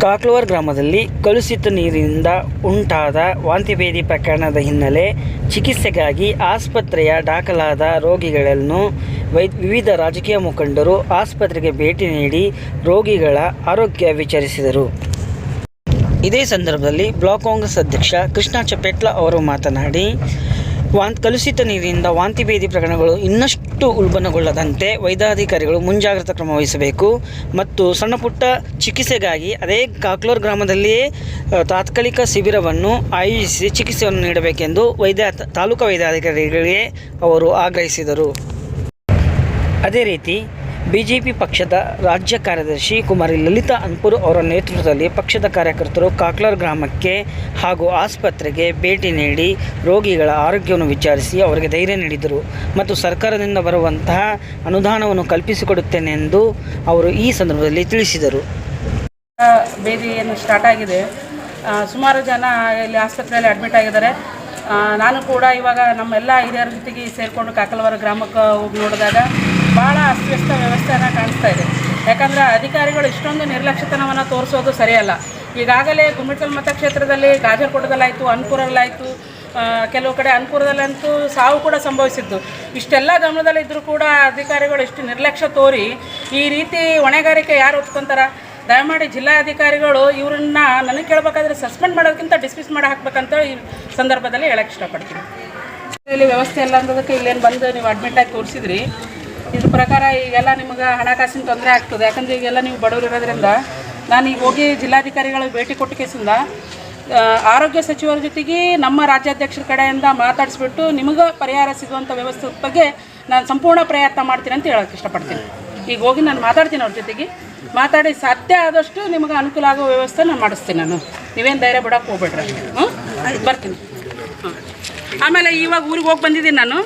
ಕಾಕ್ಲೂರು ಗ್ರಾಮದಲ್ಲಿ ಕಲುಷಿತ ನೀರಿನಿಂದ ಉಂಟಾದ ವಾಂತಿಭೇದಿ ಪ್ರಕರಣದ ಹಿನ್ನೆಲೆ ಚಿಕಿತ್ಸೆಗಾಗಿ ಆಸ್ಪತ್ರೆಯ ದಾಖಲಾದ ರೋಗಿಗಳನ್ನು ವಿವಿಧ ರಾಜಕೀಯ ಮುಖಂಡರು ಆಸ್ಪತ್ರೆಗೆ ಭೇಟಿ ನೀಡಿ ರೋಗಿಗಳ ಆರೋಗ್ಯ ವಿಚಾರಿಸಿದರು. ಇದೇ ಸಂದರ್ಭದಲ್ಲಿ ಬ್ಲಾಕ್ ಕಾಂಗ್ರೆಸ್ ಅಧ್ಯಕ್ಷ ಕೃಷ್ಣ ಚಪೆಟ್ಲ ಅವರು ಮಾತನಾಡಿ, ಕಲುಷಿತ ನೀರಿನಿಂದ ವಾಂತಿಭೇದಿ ಪ್ರಕರಣಗಳು ಇನ್ನಷ್ಟು ಉಲ್ಬಣಗೊಳ್ಳದಂತೆ ವೈದ್ಯಾಧಿಕಾರಿಗಳು ಮುಂಜಾಗ್ರತಾ ಕ್ರಮ ವಹಿಸಬೇಕು ಮತ್ತು ಸಣ್ಣಪುಟ್ಟ ಚಿಕಿತ್ಸೆಗಾಗಿ ಅದೇ ಕಾಕ್ಲೂರು ಗ್ರಾಮದಲ್ಲಿಯೇ ತಾತ್ಕಾಲಿಕ ಶಿಬಿರವನ್ನು ಆಯೋಜಿಸಿ ಚಿಕಿತ್ಸೆಯನ್ನು ನೀಡಬೇಕೆಂದು ತಾಲೂಕು ವೈದ್ಯಾಧಿಕಾರಿಗಳಿಗೆ ಅವರು ಆಗ್ರಹಿಸಿದರು. ಅದೇ ರೀತಿ ಬಿಜೆಪಿ ಪಕ್ಷದ ರಾಜ್ಯ ಕಾರ್ಯದರ್ಶಿ ಕುಮಾರಿ ಲಲಿತಾ ಅನ್ಪುರ್ ಅವರ ನೇತೃತ್ವದಲ್ಲಿ ಪಕ್ಷದ ಕಾರ್ಯಕರ್ತರು ಕಾಕ್ಲೂರು ಗ್ರಾಮಕ್ಕೆ ಹಾಗೂ ಆಸ್ಪತ್ರೆಗೆ ಭೇಟಿ ನೀಡಿ ರೋಗಿಗಳ ಆರೋಗ್ಯವನ್ನು ವಿಚಾರಿಸಿ ಅವರಿಗೆ ಧೈರ್ಯ ನೀಡಿದರು ಮತ್ತು ಸರ್ಕಾರದಿಂದ ಬರುವಂತಹ ಅನುದಾನವನ್ನು ಕಲ್ಪಿಸಿಕೊಡುತ್ತೇನೆ ಎಂದು ಅವರು ಈ ಸಂದರ್ಭದಲ್ಲಿ ತಿಳಿಸಿದರು. ಭೇದಿ ಏನು ಸ್ಟಾರ್ಟ್ ಆಗಿದೆ, ಸುಮಾರು ಜನ ಇಲ್ಲಿ ಆಸ್ಪತ್ರೆಯಲ್ಲಿ ಅಡ್ಮಿಟ್ ಆಗಿದ್ದಾರೆ. ನಾನು ಕೂಡ ಇವಾಗ ನಮ್ಮೆಲ್ಲ ಹಿರಿಯರ ಜೊತೆಗೆ ಸೇರಿಕೊಂಡು ಕಾಕ್ಲೂರು ಗ್ರಾಮಕ್ಕೆ ಹೋಗಿ ನೋಡಿದಾಗ ಭಾಳ ಅಸ್ತವ್ಯಸ್ತ ವ್ಯವಸ್ಥೆಯನ್ನು ಕಾಣಿಸ್ತಾ ಇದೆ. ಯಾಕಂದರೆ ಅಧಿಕಾರಿಗಳು ಇಷ್ಟೊಂದು ನಿರ್ಲಕ್ಷ್ಯತನವನ್ನು ತೋರಿಸೋದು ಸರಿಯಲ್ಲ. ಈಗಾಗಲೇ ಗುಮ್ಮಿಟ್ಕಲ್ ಮತಕ್ಷೇತ್ರದಲ್ಲಿ ಗಾಜರಕೋಟದಲ್ಲಾಯಿತು, ಅನ್ಪುರಲ್ಲಾಯಿತು, ಕೆಲವು ಕಡೆ ಅನ್ಪುರದಲ್ಲಂತೂ ಸಾವು ಕೂಡ ಸಂಭವಿಸಿದ್ದು. ಇಷ್ಟೆಲ್ಲ ಗಮನದಲ್ಲಿದ್ದರೂ ಕೂಡ ಅಧಿಕಾರಿಗಳು ಇಷ್ಟು ನಿರ್ಲಕ್ಷ್ಯ ತೋರಿ ಈ ರೀತಿ ಹೊಣೆಗಾರಿಕೆ ಯಾರು ಹೊತ್ಕೊತಾರ? ದಯಮಾಡಿ ಜಿಲ್ಲಾಧಿಕಾರಿಗಳು ಇವರನ್ನ ನನಗೆ ಕೇಳಬೇಕಾದ್ರೆ ಸಸ್ಪೆಂಡ್ ಮಾಡೋದಕ್ಕಿಂತ ಡಿಸ್ಮಿಸ್ ಮಾಡಿ ಹಾಕ್ಬೇಕಂತ ಈ ಸಂದರ್ಭದಲ್ಲಿ ಹೇಳಕ್ಕೆ ಇಷ್ಟಪಡ್ತೀನಿ. ಇಲ್ಲಿ ವ್ಯವಸ್ಥೆ ಎಲ್ಲ ಅಂದೋದಕ್ಕೆ ಇಲ್ಲೇನು ಬಂದು ನೀವು ಅಡ್ಮಿಟ್ ಆಗಿ ತೋರಿಸಿದ್ರಿ. ಇದ್ರ ಪ್ರಕಾರ ಈಗೆಲ್ಲ ನಿಮಗೆ ಹಣಕಾಸಿನ ತೊಂದರೆ ಆಗ್ತದೆ. ಯಾಕಂದರೆ ಈಗೆಲ್ಲ ನೀವು ಬಡವರು ಇರೋದ್ರಿಂದ ನಾನು ಈಗ ಹೋಗಿ ಜಿಲ್ಲಾಧಿಕಾರಿಗಳಿಗೆ ಭೇಟಿ ಕೊಟ್ಟ ಕೇಸಿಂದ ಆರೋಗ್ಯ ಸಚಿವರ ಜೊತೆಗೆ ನಮ್ಮ ರಾಜ್ಯಾಧ್ಯಕ್ಷರ ಕಡೆಯಿಂದ ಮಾತಾಡಿಸ್ಬಿಟ್ಟು ನಿಮಗೆ ಪರಿಹಾರ ಸಿಗುವಂಥ ವ್ಯವಸ್ಥೆ ಬಗ್ಗೆ ನಾನು ಸಂಪೂರ್ಣ ಪ್ರಯತ್ನ ಮಾಡ್ತೀನಿ ಅಂತ ಹೇಳೋಕ್ಕೆ ಇಷ್ಟಪಡ್ತೀನಿ. ಈಗ ಹೋಗಿ ನಾನು ಮಾತಾಡ್ತೀನಿ ಅವ್ರ ಜೊತೆಗೆ, ಮಾತಾಡಿ ಸಾಧ್ಯ ಆದಷ್ಟು ನಿಮಗೆ ಅನುಕೂಲ ಆಗೋ ವ್ಯವಸ್ಥೆ ನಾನು ಮಾಡಿಸ್ತೀನಿ. ನಾನು ನೀವೇನು ಧೈರ್ಯ ಬಿಡೋಕ್ಕೆ ಹೋಗ್ಬೇಡ್ರಿ. ಬರ್ತೀನಿ. ಆಮೇಲೆ ಇವಾಗ ಊರಿಗೆ ಹೋಗಿ ಬಂದಿದ್ದೀನಿ ನಾನು.